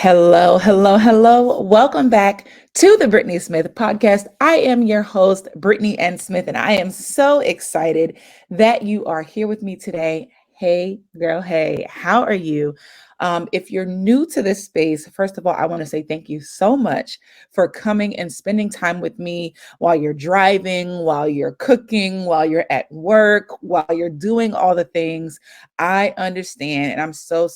Hello, hello, hello. Welcome back to the Brittnee Smith Podcast. I am your host, Brittnee N. Smith, and I am so excited that you are here with me today. Hey, girl, hey, how are you? If you're new to this space, first of all, I want to say thank you so much for coming and spending time with me while you're driving, while you're cooking, while you're at work, while you're doing all the things. I understand. And I'm so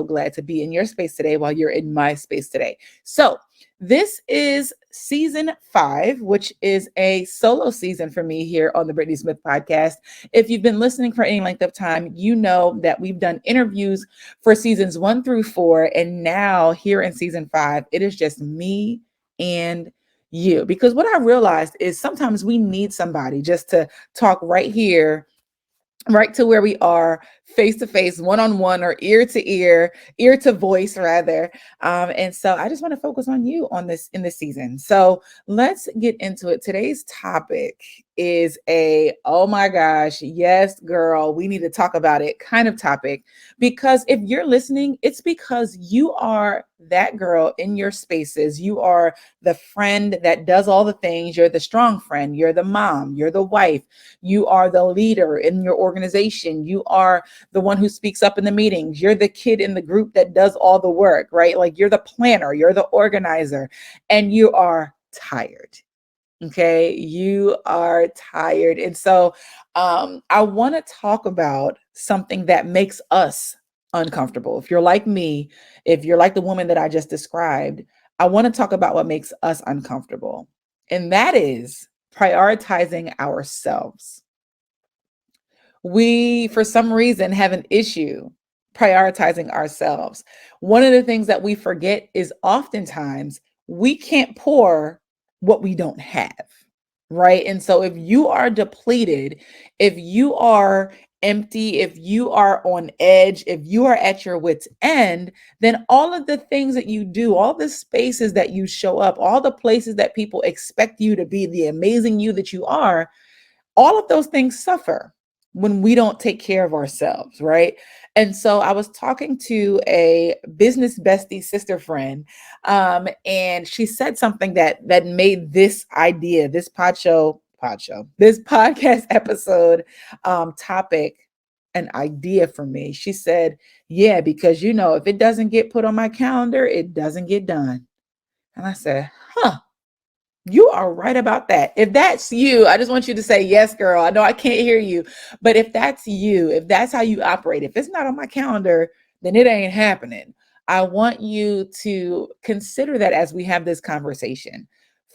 glad to be in your space today while you're in my space today. So, this is season 5, which is a solo season for me here on the Brittnee Smith Podcast. If you've been listening for any length of time, you know that we've done interviews for seasons 1 through 4. And now, here in season 5, it is just me and you. Because what I realized is sometimes we need somebody just to talk right here, right to where we are, face to face, one on one, or ear to voice rather. And so I just want to focus on you on this in this season. So let's get into it. Today's topic is oh my gosh, yes, girl, we need to talk about it kind of topic. Because if you're listening, it's because you are that girl in your spaces. You are the friend that does all the things. You're the strong friend. You're the mom. You're the wife. You are the leader in your organization. You are the one who speaks up in the meetings. You're the kid in the group that does all the work, right? Like you're the planner, you're the organizer, and you are tired. Okay, you are tired. And so I want to talk about something that makes us uncomfortable. If you're like me, if you're like the woman that I just described, I want to talk about what makes us uncomfortable. And that is prioritizing ourselves. We, for some reason, have an issue prioritizing ourselves. One of the things that we forget is oftentimes we can't pour what we don't have, right? And so if you are depleted, if you are empty, if you are on edge, if you are at your wit's end, then all of the things that you do, all the spaces that you show up, all the places that people expect you to be the amazing you that you are, all of those things suffer when we don't take care of ourselves, right? And so I was talking to a business bestie sister friend, and she said something that made this idea, this podcast episode topic an idea for me. She said, "Yeah, because if it doesn't get put on my calendar, it doesn't get done." And I said, "Huh." You are right about that. If that's you, I just want you to say, yes, girl. I know I can't hear you, but if that's you, if that's how you operate, if it's not on my calendar, then it ain't happening. I want you to consider that as we have this conversation.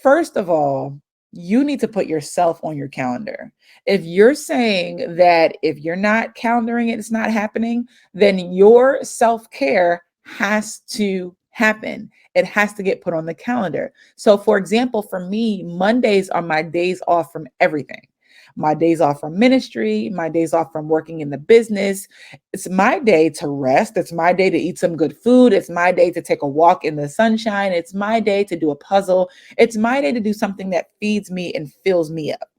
First of all, you need to put yourself on your calendar. If you're saying that if you're not calendaring it, it's not happening, then your self-care has to happen. It has to get put on the calendar. So, for example, for me, Mondays are my days off from everything. My days off from ministry, my days off from working in the business. It's my day to rest. It's my day to eat some good food. It's my day to take a walk in the sunshine. It's my day to do a puzzle. It's my day to do something that feeds me and fills me up.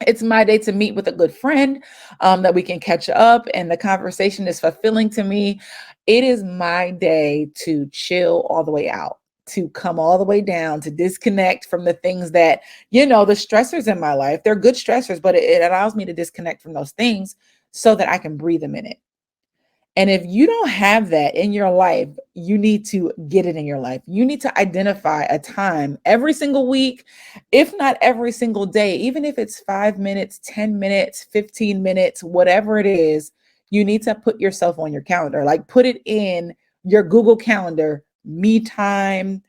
It's my day to meet with a good friend that we can catch up and the conversation is fulfilling to me. It is my day to chill all the way out, to come all the way down, to disconnect from the things that, the stressors in my life. They're good stressors, but it allows me to disconnect from those things so that I can breathe a minute. And if you don't have that in your life, you need to get it in your life. You need to identify a time every single week, if not every single day, even if it's 5 minutes, 10 minutes, 15 minutes, whatever it is, you need to put yourself on your calendar. Like put it in your Google Calendar, me time,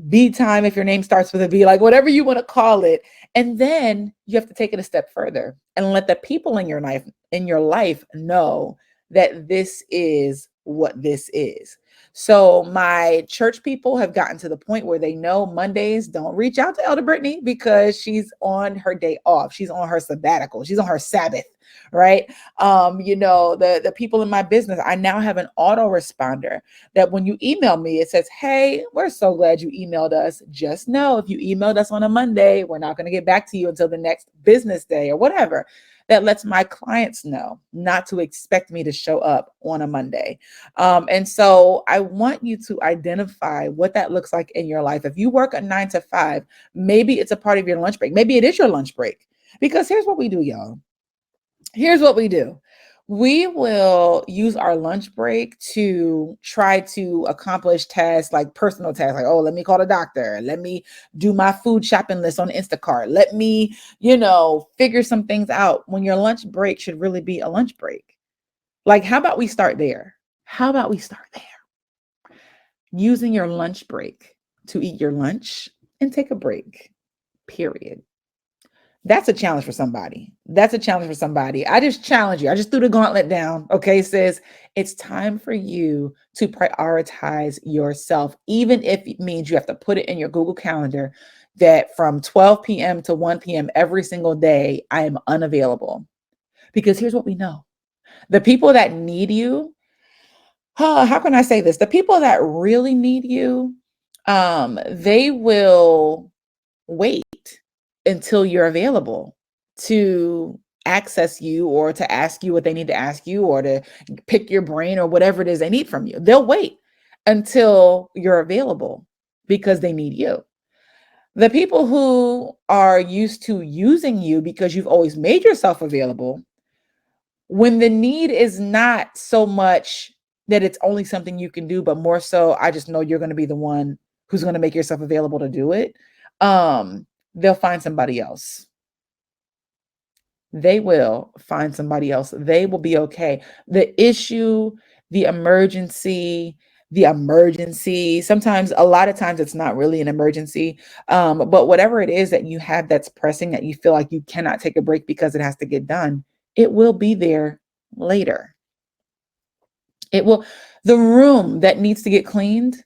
B time, if your name starts with a B, like whatever you want to call it. And then you have to take it a step further and let the people in your life know that this is what this is. So my church people have gotten to the point where they know Mondays, don't reach out to Elder Brittnee because she's on her day off. She's on her sabbatical. She's on her Sabbath, right? The people in my business, I now have an autoresponder that when you email me, it says, "Hey, we're so glad you emailed us. Just know if you emailed us on a Monday, we're not going to get back to you until the next business day," or whatever. that lets my clients know not to expect me to show up on a Monday. And so I want you to identify what that looks like in your life. If you work a 9 to 5, maybe it's a part of your lunch break. Maybe it is your lunch break. Because here's what we do, y'all. Here's what we do. We will use our lunch break to try to accomplish tasks, like personal tasks, like, oh, let me call the doctor. Let me do my food shopping list on Instacart. Let me, figure some things out, when your lunch break should really be a lunch break. Like, how about we start there? How about we start there? Using your lunch break to eat your lunch and take a break, period. That's a challenge for somebody. That's a challenge for somebody. I just challenge you. I just threw the gauntlet down. Okay. Says it's time for you to prioritize yourself, even if it means you have to put it in your Google Calendar that from 12 p.m. to 1 p.m. every single day, I am unavailable. Because here's what we know. The people that need you, how can I say this? The people that really need you, they will wait until you're available to access you, or to ask you what they need to ask you, or to pick your brain, or whatever it is they need from you. They'll wait until you're available because they need you. The people who are used to using you because you've always made yourself available, when the need is not so much that it's only something you can do, but more so, I just know you're going to be the one who's going to make yourself available to do it. They'll find somebody else. They will find somebody else. They will be okay. The issue, the emergency, sometimes, a lot of times it's not really an emergency. But whatever it is that you have that's pressing, that you feel like you cannot take a break because it has to get done, it will be there later. It will, the room that needs to get cleaned,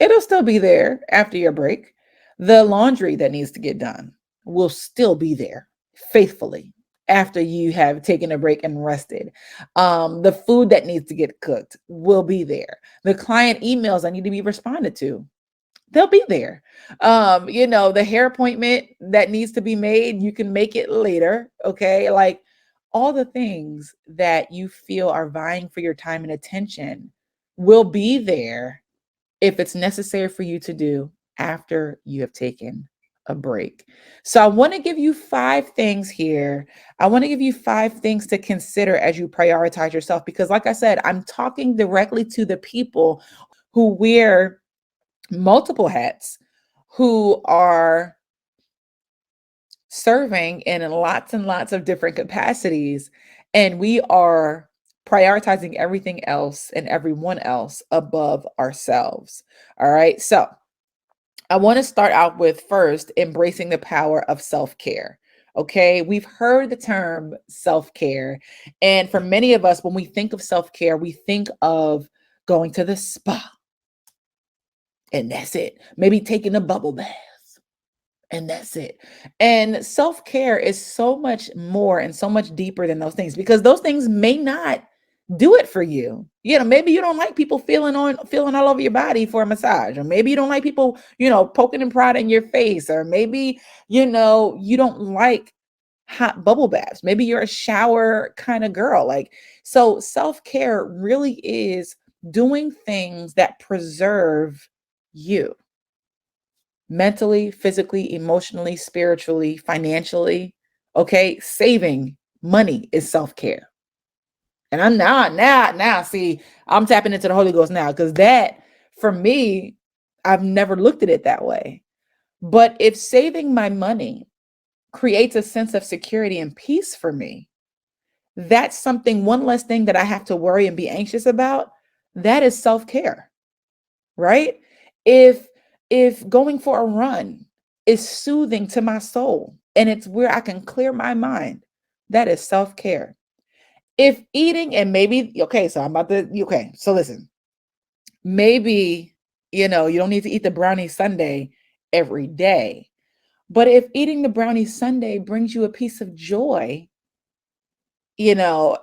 it'll still be there after your break. The laundry that needs to get done will still be there faithfully after you have taken a break and rested. The food that needs to get cooked will be there. The client emails that need to be responded to, they'll be there. The hair appointment that needs to be made, you can make it later. Okay. Like, all the things that you feel are vying for your time and attention will be there if it's necessary for you to do after you have taken a break. So I want to give you 5 things here. I want to give you 5 things to consider as you prioritize yourself, because like I said, I'm talking directly to the people who wear multiple hats, who are serving in lots and lots of different capacities, and we are prioritizing everything else and everyone else above ourselves. All right. So I want to start out with, first, embracing the power of self-care. Okay. We've heard the term self-care. And for many of us, when we think of self-care, we think of going to the spa, and that's it. Maybe taking a bubble bath, and that's it. And self-care is so much more and so much deeper than those things, because those things may not do it for you. Maybe you don't like people feeling all over your body for a massage, or maybe you don't like people, poking and prodding in your face, or maybe, you don't like hot bubble baths. Maybe you're a shower kind of girl. Like, so self-care really is doing things that preserve you mentally, physically, emotionally, spiritually, financially. Okay. Saving money is self-care. And I'm now, see, I'm tapping into the Holy Ghost now, because that, for me, I've never looked at it that way. But if saving my money creates a sense of security and peace for me, that's something, one less thing that I have to worry and be anxious about. That is self-care, right? If going for a run is soothing to my soul, and it's where I can clear my mind, that is self-care. If eating, and maybe, okay, so so listen, maybe, you don't need to eat the brownie sundae every day, but if eating the brownie sundae brings you a piece of joy,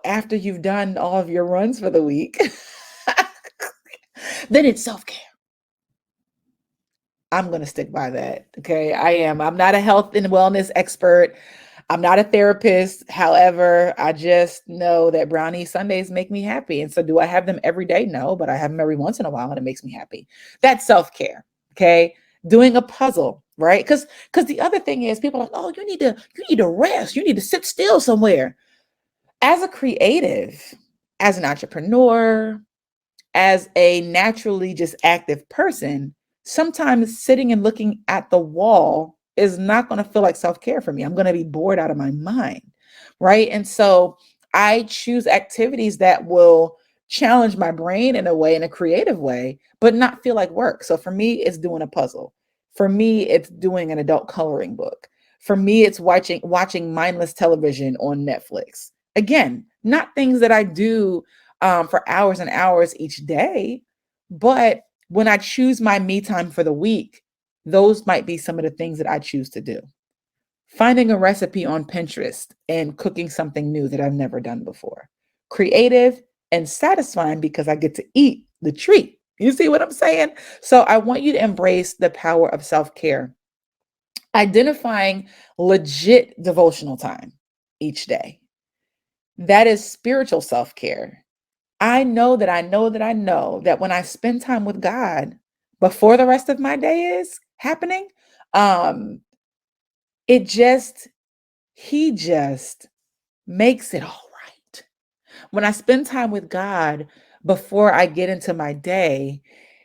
after you've done all of your runs for the week, then it's self-care. I'm going to stick by that. Okay. I am. I'm not a health and wellness expert. I'm not a therapist. However, I just know that brownie Sundays make me happy. And so do I have them every day? No, but I have them every once in a while and it makes me happy. That's self-care. Okay. Doing a puzzle, right? Because the other thing is people are like, oh, you need to rest. You need to sit still somewhere. As a creative, as an entrepreneur, as a naturally just active person, sometimes sitting and looking at the wall is not going to feel like self care for me. I'm going to be bored out of my mind. Right. And so I choose activities that will challenge my brain in a way, in a creative way, but not feel like work. So for me, it's doing a puzzle. For me, it's doing an adult coloring book. For me, it's watching mindless television on Netflix. Again, not things that I do for hours and hours each day. But when I choose my me time for the week, those might be some of the things that I choose to do. Finding a recipe on Pinterest and cooking something new that I've never done before. Creative and satisfying because I get to eat the treat. You see what I'm saying? So I want you to embrace the power of self care. Identifying legit devotional time each day. That is spiritual self care. I know that when I spend time with God before the rest of my day is happening, um, it just, He just makes it all right. When I spend time with God before I get into my day,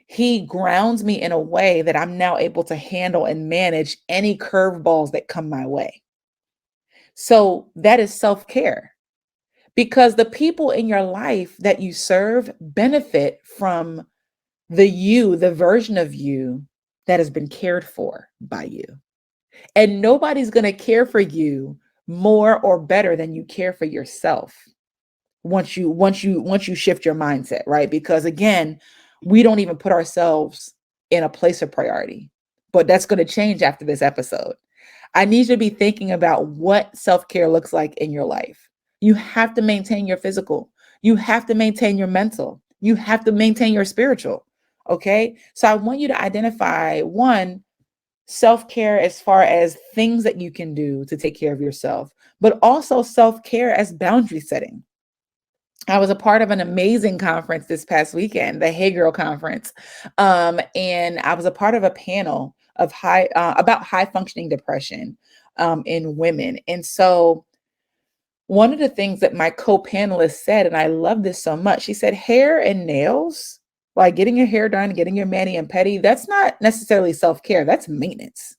He grounds me in a way that I'm now able to handle and manage any curveballs that come my way. So that is self care because the people in your life that you serve benefit from the version of you that has been cared for by you. And nobody's going to care for you more or better than you care for yourself once you shift your mindset, right? Because again, we don't even put ourselves in a place of priority. But that's going to change after this episode. I need you to be thinking about what self-care looks like in your life. You have to maintain your physical. You have to maintain your mental. You have to maintain your spiritual. Okay? So I want you to identify one, self-care as far as things that you can do to take care of yourself, but also self-care as boundary setting. I was a part of an amazing conference this past weekend, the Hey Girl Conference, and I was a part of a panel of about high functioning depression in women. And so, one of the things that my co-panelist said, and I love this so much, she said, "Hair and nails, like getting your hair done, getting your mani and pedi, that's not necessarily self care. That's maintenance."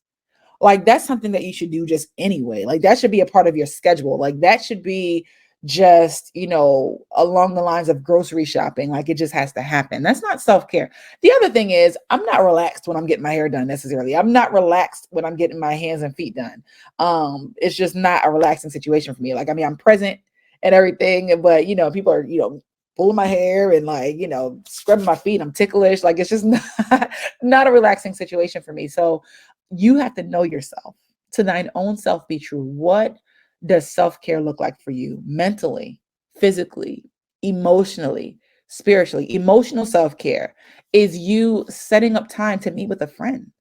Like that's something that you should do just anyway. Like that should be a part of your schedule. Like that should be just, along the lines of grocery shopping. Like it just has to happen. That's not self-care. The other thing is I'm not relaxed when I'm getting my hair done necessarily. I'm not relaxed when I'm getting my hands and feet done. It's just not a relaxing situation for me. Like, I mean, I'm present and everything, but people are, pulling my hair and like, scrubbing my feet. I'm ticklish. Like it's just not a relaxing situation for me. So you have to know yourself. To thine own self be true. What does self-care look like for you mentally, physically, emotionally, spiritually? Emotional self-care is you setting up time to meet with a friend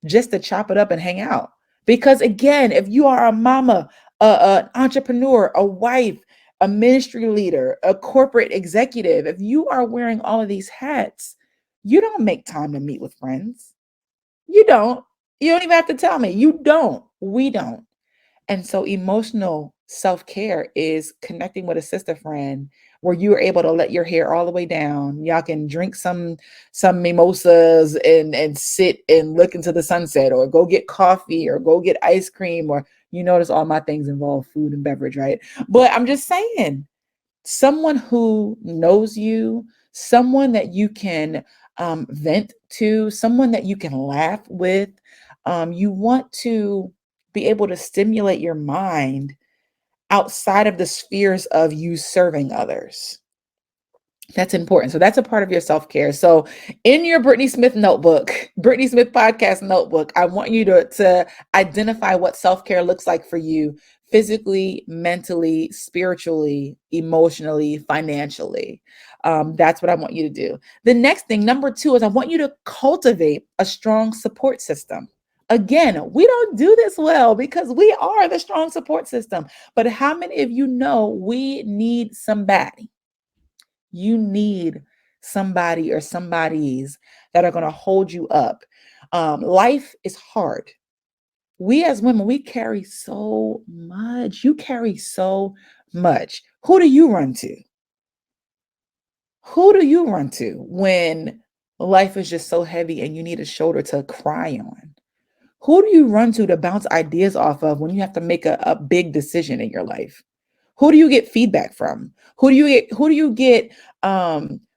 just to chop it up and hang out. Because again, if you are a mama, an entrepreneur, a wife, a ministry leader, a corporate executive, if you are wearing all of these hats, you don't make time to meet with friends. You don't. You don't even have to tell me. You don't. We don't. And so emotional self-care is connecting with a sister friend where you are able to let your hair all the way down. Y'all can drink some mimosas and sit and look into the sunset, or go get coffee or go get ice cream, or you notice all my things involve food and beverage, right? But I'm just saying, someone who knows you, someone that you can vent to, someone that you can laugh with. You want to be able to stimulate your mind outside of the spheres of you serving others. That's important. So that's a part of your self-care. So in your Brittnee Smith notebook, Brittnee Smith podcast notebook, I want you to identify what self-care looks like for you physically, mentally, spiritually, emotionally, financially. That's what I want you to do. The next thing, number 2, is I want you to cultivate a strong support system. Again, we don't do this well because we are the strong support system. But how many of you know we need somebody? You need somebody or somebodies that are going to hold you up. Life is hard. We as women, we carry so much. You carry so much. Who do you run to? Who do you run to when life is just so heavy and you need a shoulder to cry on? Who do you run to bounce ideas off of when you have to make a big decision in your life? Who do you get feedback from? Who do you get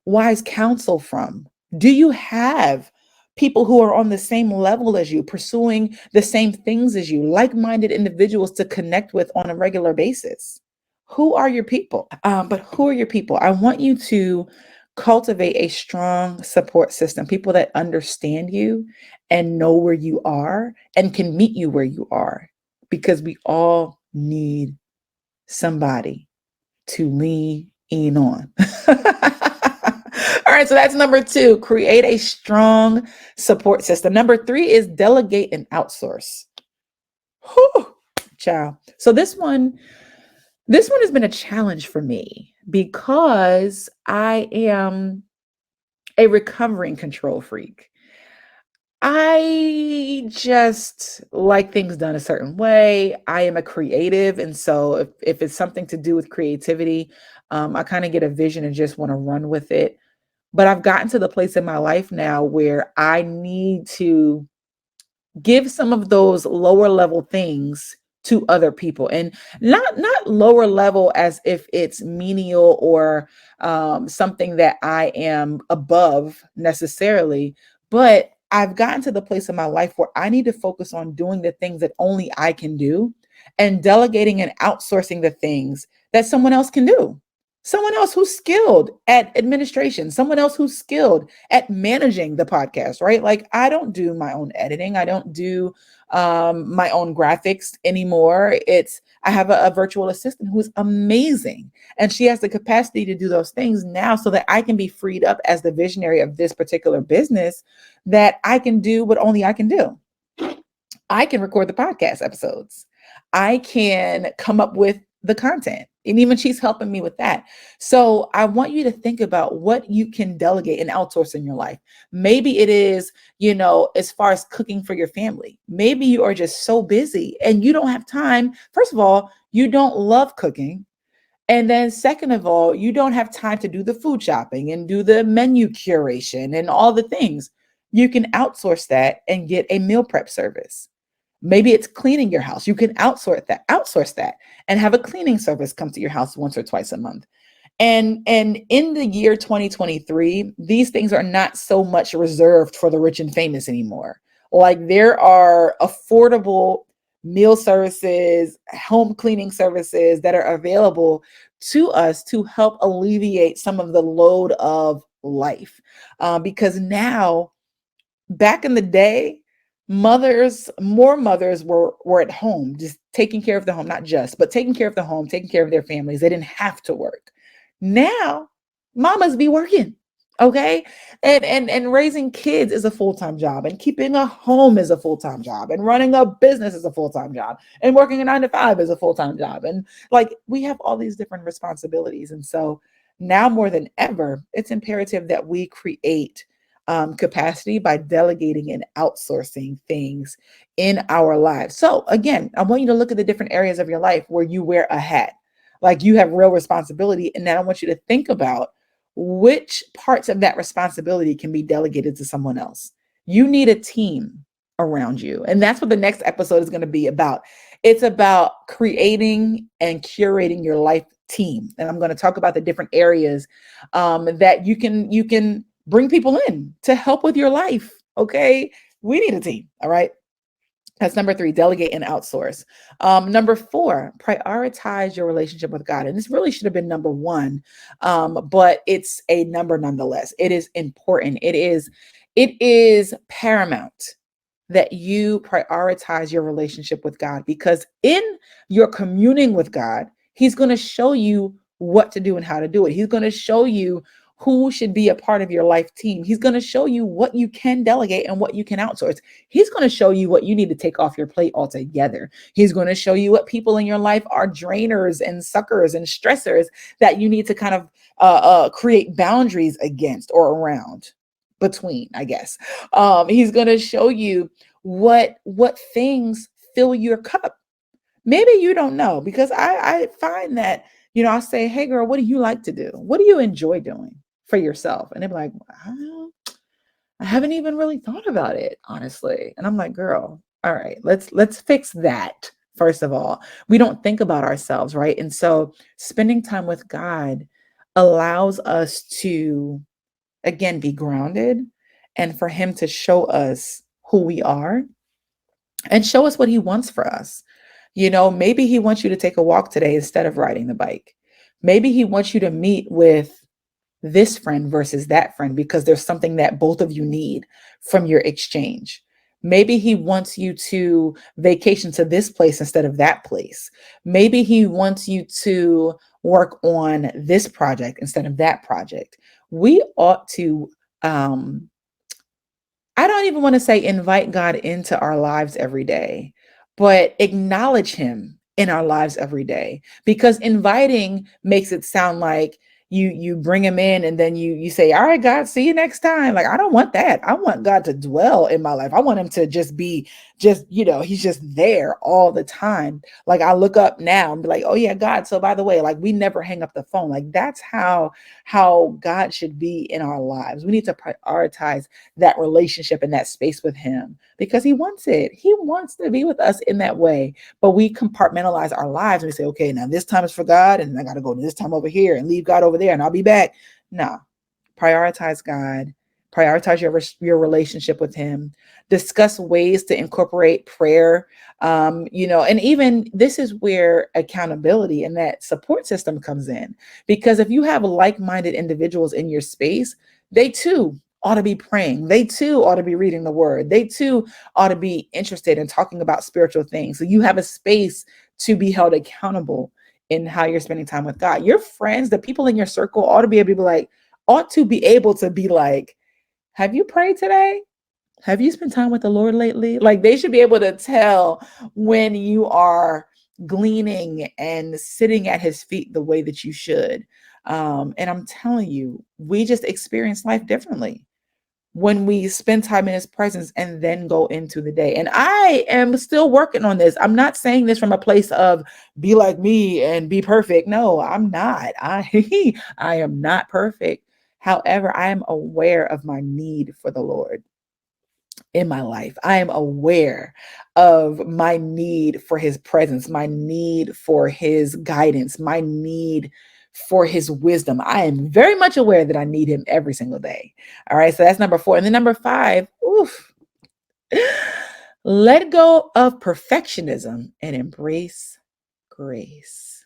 wise counsel from? Do you have people who are on the same level as you, pursuing the same things as you, like-minded individuals to connect with on a regular basis? Who are your people? But who are your people? I want you to cultivate a strong support system, people that understand you and know where you are and can meet you where you are, because we all need somebody to lean on. All right, so that's number 2, create a strong support system. Number 3 is delegate and outsource. Whew, child. So this one has been a challenge for me because I am a recovering control freak. I just like things done a certain way. I am a creative. And so if it's something to do with creativity, I kind of get a vision and just want to run with it. But I've gotten to the place in my life now where I need to give some of those lower level things to other people, and not lower level as if it's menial or something that I am above necessarily, but I've gotten to the place in my life where I need to focus on doing the things that only I can do and delegating and outsourcing the things that someone else can do. Someone else who's skilled at administration, someone else who's skilled at managing the podcast, right? Like, I don't do my own editing. I don't do my own graphics anymore. I have a virtual assistant who's amazing, and she has the capacity to do those things now so that I can be freed up as the visionary of this particular business, that I can do what only I can do. I can record the podcast episodes. I can come up with the content. And even she's helping me with that. So I want you to think about what you can delegate and outsource in your life. Maybe it is, as far as cooking for your family. Maybe you are just so busy and you don't have time. First of all, you don't love cooking. And then second of all, you don't have time to do the food shopping and do the menu curation and all the things. You can outsource that and get a meal prep service. Maybe it's cleaning your house. You can outsource that and have a cleaning service come to your house once or twice a month. And in the year 2023, these things are not so much reserved for the rich and famous anymore. Like, there are affordable meal services, home cleaning services that are available to us to help alleviate some of the load of life. Because now, back in the day, more mothers were at home, just taking care of the home, not just, but taking care of the home, taking care of their families. They didn't have to work. Now, mamas be working, okay? And raising kids is a full-time job, and keeping a home is a full-time job, and running a business is a full-time job, and working a 9 to 5 is a full-time job. And like, we have all these different responsibilities. And so now more than ever, it's imperative that we create capacity by delegating and outsourcing things in our lives. So again, I want you to look at the different areas of your life where you wear a hat, like you have real responsibility. And then I want you to think about which parts of that responsibility can be delegated to someone else. You need a team around you. And that's what the next episode is going to be about. It's about creating and curating your life team. And I'm going to talk about the different areas that you can bring people in to help with your life. Okay. We need a team. All right. That's number 3, delegate and outsource. Number 4, prioritize your relationship with God. And this really should have been number 1, but it's a number nonetheless. It is important. It is paramount that you prioritize your relationship with God, because in your communing with God, He's going to show you what to do and how to do it. He's going to show you who should be a part of your life team. He's going to show you what you can delegate and what you can outsource. He's going to show you what you need to take off your plate altogether. He's going to show you what people in your life are drainers and suckers and stressors that you need to kind of create boundaries against or around, between, I guess. He's going to show you what things fill your cup. Maybe you don't know, because I find that, I'll say, hey girl, what do you like to do? What do you enjoy doing for yourself? And they're like, I haven't even really thought about it, honestly. And I'm like, girl, all right, let's fix that. First of all, we don't think about ourselves, right? And so spending time with God allows us to, again, be grounded, and for him to show us who we are and show us what he wants for us. Maybe he wants you to take a walk today instead of riding the bike. Maybe he wants you to meet with this friend versus that friend because there's something that both of you need from your exchange. Maybe he wants you to vacation to this place instead of that place. Maybe he wants you to work on this project instead of that project. We ought to, I don't even want to say invite God into our lives every day, but acknowledge him in our lives every day, because inviting makes it sound like you bring him in and then you say, all right, God, see you next time. Like, I don't want that. I want God to dwell in my life. I want him to just be he's just there all the time. Like, I look up now and be like, oh yeah, God. So by the way, like, we never hang up the phone. Like, that's how God should be in our lives. We need to prioritize that relationship and that space with him because he wants it. He wants to be with us in that way. But we compartmentalize our lives and we say, okay, now this time is for God and I got to go to this time over here and leave God over there and I'll be back. No, prioritize God, prioritize your relationship with him, discuss ways to incorporate prayer. And even this is where accountability and that support system comes in, because if you have like-minded individuals in your space, they too ought to be praying. They too ought to be reading the word. They too ought to be interested in talking about spiritual things. So you have a space to be held accountable in how you're spending time with God. Your friends, the people in your circle ought to be able to be like, have you prayed today? Have you spent time with the Lord lately? Like, they should be able to tell when you are gleaning and sitting at his feet the way that you should. And I'm telling you, we just experience life differently when we spend time in his presence and then go into the day. And I am still working on this. I'm not saying this from a place of be like me and be perfect. No, I'm not. I am not perfect. However, I am aware of my need for the Lord in my life. I am aware of my need for his presence, my need for his guidance, my need for his wisdom. I am very much aware that I need him every single day. All right. So that's number 4. And then number 5, let go of perfectionism and embrace grace.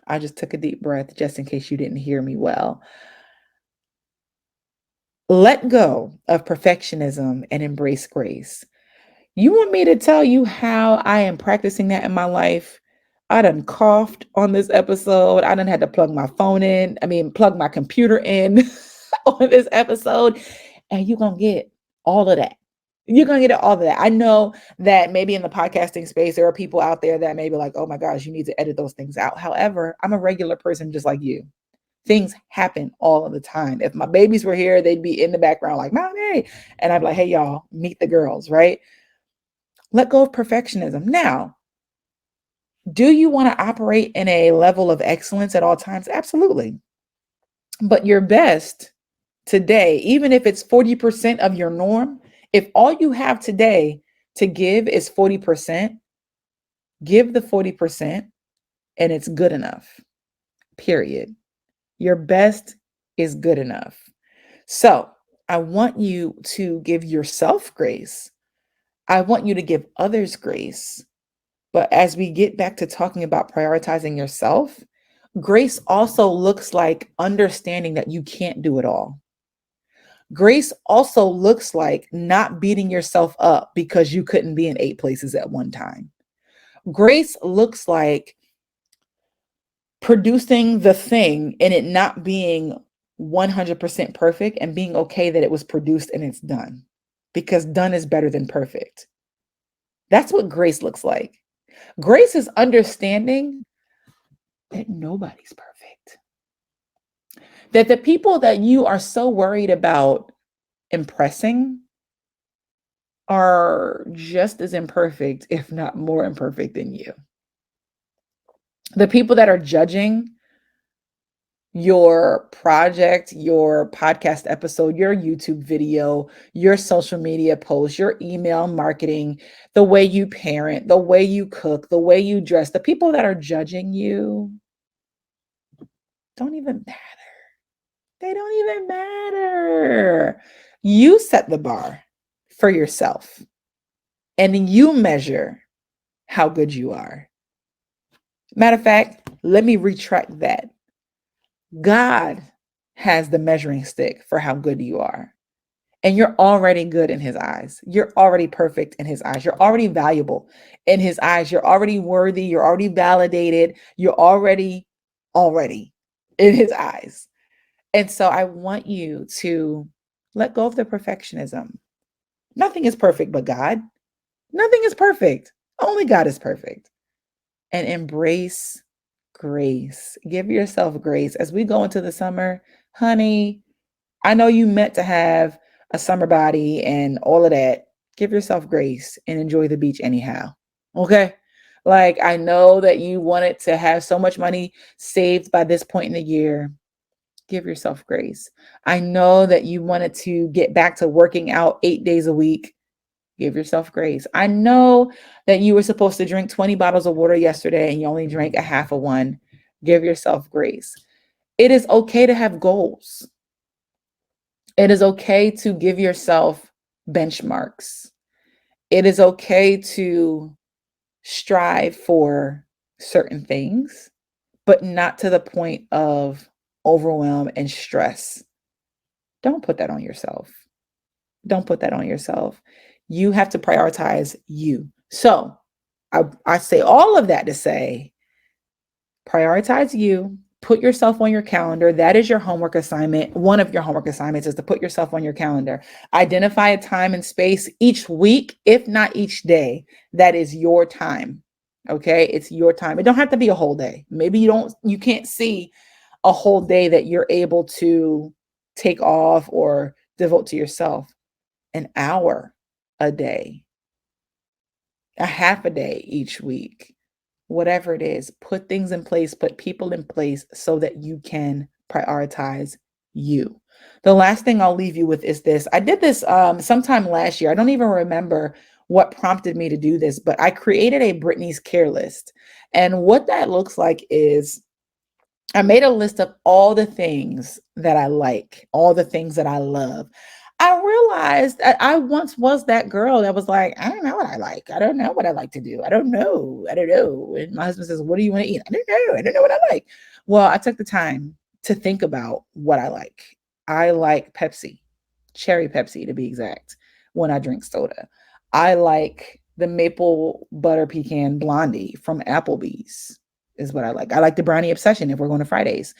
I just took a deep breath just in case you didn't hear me well. Let go of perfectionism and embrace grace. You want me to tell you how I am practicing that in my life? I done coughed on this episode. I done had to plug my computer in on this episode. And you're going to get all of that. You're going to get all of that. I know that maybe in the podcasting space, there are people out there that may be like, oh my gosh, you need to edit those things out. However, I'm a regular person just like you. Things happen all of the time. If my babies were here, they'd be in the background like, Mommy. And I'd be like, hey, y'all, meet the girls, right? Let go of perfectionism. Now, do you want to operate in a level of excellence at all times? Absolutely. But your best today, even if it's 40% of your norm, if all you have today to give is 40%, give the 40% and it's good enough, period. Your best is good enough. So I want you to give yourself grace. I want you to give others grace. But as we get back to talking about prioritizing yourself, grace also looks like understanding that you can't do it all. Grace also looks like not beating yourself up because you couldn't be in 8 places at one time. Grace looks like producing the thing and it not being 100% perfect and being okay that it was produced and it's done, because done is better than perfect. That's what grace looks like. Grace is understanding that nobody's perfect. That the people that you are so worried about impressing are just as imperfect, if not more imperfect than you. The people that are judging your project, your podcast episode, your YouTube video, your social media post, your email marketing, the way you parent, the way you cook, the way you dress, the people that are judging you don't even matter. They don't even matter. You set the bar for yourself and you measure how good you are. Matter of fact, let me retract that. God has the measuring stick for how good you are. And you're already good in his eyes. You're already perfect in his eyes. You're already valuable in his eyes. You're already worthy. You're already validated. You're already in his eyes. And so I want you to let go of the perfectionism. Nothing is perfect but God. Nothing is perfect. Only God is perfect. And embrace grace. Give yourself grace. As we go into the summer, honey, I know you meant to have a summer body and all of that. Give yourself grace and enjoy the beach anyhow. Okay? Like, I know that you wanted to have so much money saved by this point in the year. Give yourself grace. I know that you wanted to get back to working out 8 days a week. Give yourself grace. I know that you were supposed to drink 20 bottles of water yesterday and you only drank a half of one. Give yourself grace. It is okay to have goals. It is okay to give yourself benchmarks. It is okay to strive for certain things, but not to the point of overwhelm and stress. Don't put that on yourself. Don't put that on yourself. You have to prioritize you. So I say all of that to say, prioritize you, put yourself on your calendar. That is your homework assignment. One of your homework assignments is to put yourself on your calendar. Identify a time and space each week, if not each day. That is your time. Okay. It's your time. It don't have to be a whole day. Maybe you can't see a whole day that you're able to take off or devote to yourself. An hour a day, a half a day each week, whatever it is, put things in place, put people in place so that you can prioritize you. The last thing I'll leave you with is this. I did this sometime last year. I don't even remember what prompted me to do this, but I created a Brittnee's care list. And what that looks like is I made a list of all the things that I like, all the things that I love. I realized that I once was that girl that was like, I don't know what I like. I don't know what I like to do. I don't know. And my husband says, what do you want to eat? I don't know. I don't know what I like. Well, I took the time to think about what I like. I like Pepsi, cherry Pepsi to be exact, when I drink soda. I like the maple butter pecan blondie from Applebee's is what I like. I like the brownie obsession if we're going to Fridays,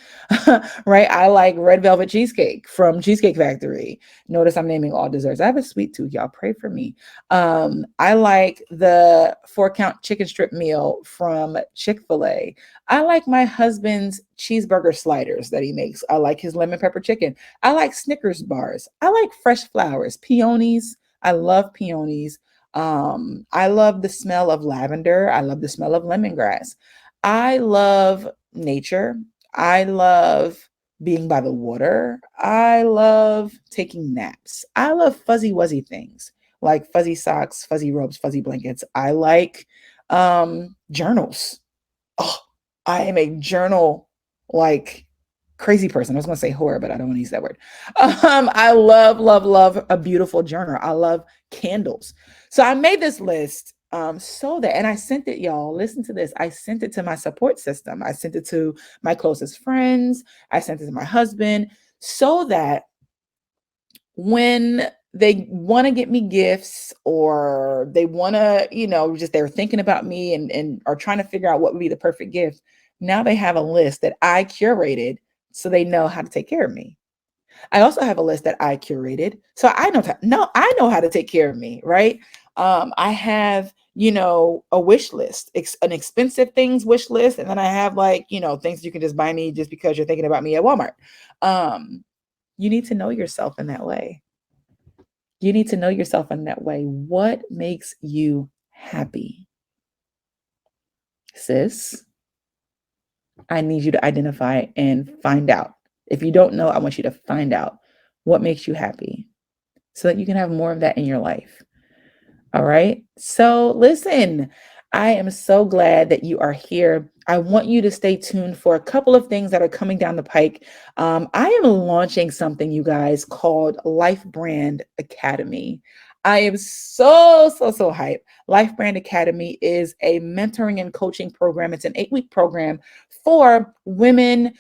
right? I like red velvet cheesecake from Cheesecake Factory. Notice I'm naming all desserts. I have a sweet tooth, y'all. Pray for me. I like the 4-count chicken strip meal from Chick-fil-A. I like my husband's cheeseburger sliders that he makes. I like his lemon pepper chicken. I like Snickers bars. I like fresh flowers, peonies. I love peonies. I love the smell of lavender. I love the smell of lemongrass. I love nature. I love being by the water. I love taking naps. I love fuzzy wuzzy things like fuzzy socks, fuzzy robes, fuzzy blankets. I like journals. Oh, I am a journal like crazy person. I was going to say whore, but I don't want to use that word. I love a beautiful journal. I love candles. So I made this list so that, and I sent it, y'all, listen to this. I sent it to my support system. I sent it to my closest friends. I sent it to my husband so that when they want to get me gifts or they want to, just they're thinking about me and are trying to figure out what would be the perfect gift, Now they have a list that I curated so they know how to take care of me. I also have a list that I curated, so I know how to take care of me, right? I have, a wish list, an expensive things wish list, and then I have like, things you can just buy me just because you're thinking about me at Walmart. You need to know yourself in that way. You need to know yourself in that way. What makes you happy, sis? I need you to identify and find out. If you don't know, I want you to find out what makes you happy so that you can have more of that in your life. All right. So listen, I am so glad that you are here. I want you to stay tuned for a couple of things that are coming down the pike. I am launching something, you guys, called Life Brand Academy. I am so hyped. Life Brand Academy is a mentoring and coaching program. It's an 8-week program for women,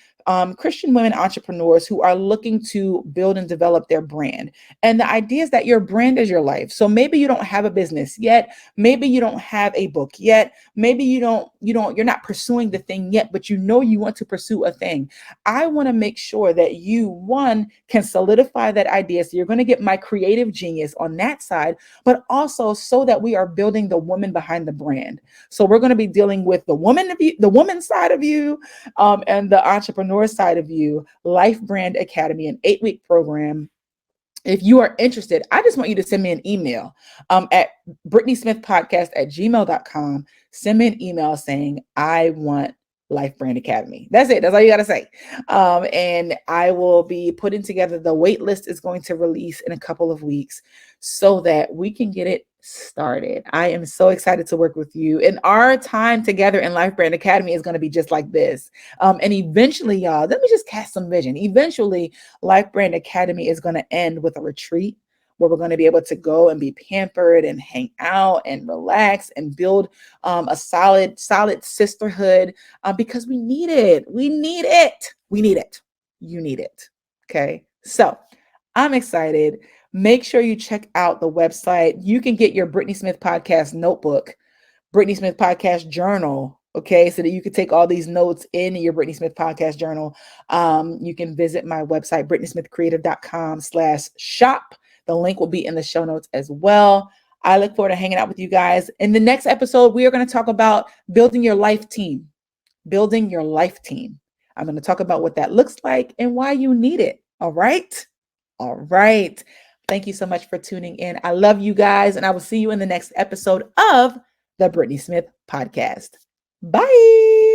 Christian women entrepreneurs who are looking to build and develop their brand. And the idea is that your brand is your life. So maybe you don't have a business yet. Maybe you don't have a book yet. Maybe you're not pursuing the thing yet, but you know you want to pursue a thing. I want to make sure that you, one, can solidify that idea. So you're going to get my creative genius on that side, but also so that we are building the woman behind the brand. So we're going to be dealing with the woman of you, the woman side of you, and the entrepreneur side of you. Life Brand Academy, an 8-week program. If you are interested, I just want you to send me an email at Brittnee Smith Podcast at gmail.com. Send me an email saying, I want Life Brand Academy. That's it. That's all you got to say. And I will be putting together, the wait list is going to release in a couple of weeks so that we can get it started. I am so excited to work with you. And our time together in Life Brand Academy is going to be just like this. And eventually, y'all, let me just cast some vision. Eventually, Life Brand Academy is going to end with a retreat where we're going to be able to go and be pampered and hang out and relax and build a solid sisterhood because we need it. We need it. We need it. You need it. Okay. So I'm excited. Make sure you check out the website. You can get your Brittnee Smith Podcast notebook, Brittnee Smith Podcast journal, okay, so that you can take all these notes in your Brittnee Smith Podcast journal. You can visit my website, BrittneeSmithCreative.com/shop. The link will be in the show notes as well. I look forward to hanging out with you guys. In the next episode, we are going to talk about building your life team. Building your life team. I'm going to talk about what that looks like and why you need it. All right. All right. Thank you so much for tuning in. I love you guys, and I will see you in the next episode of the Brittnee Smith Podcast. Bye.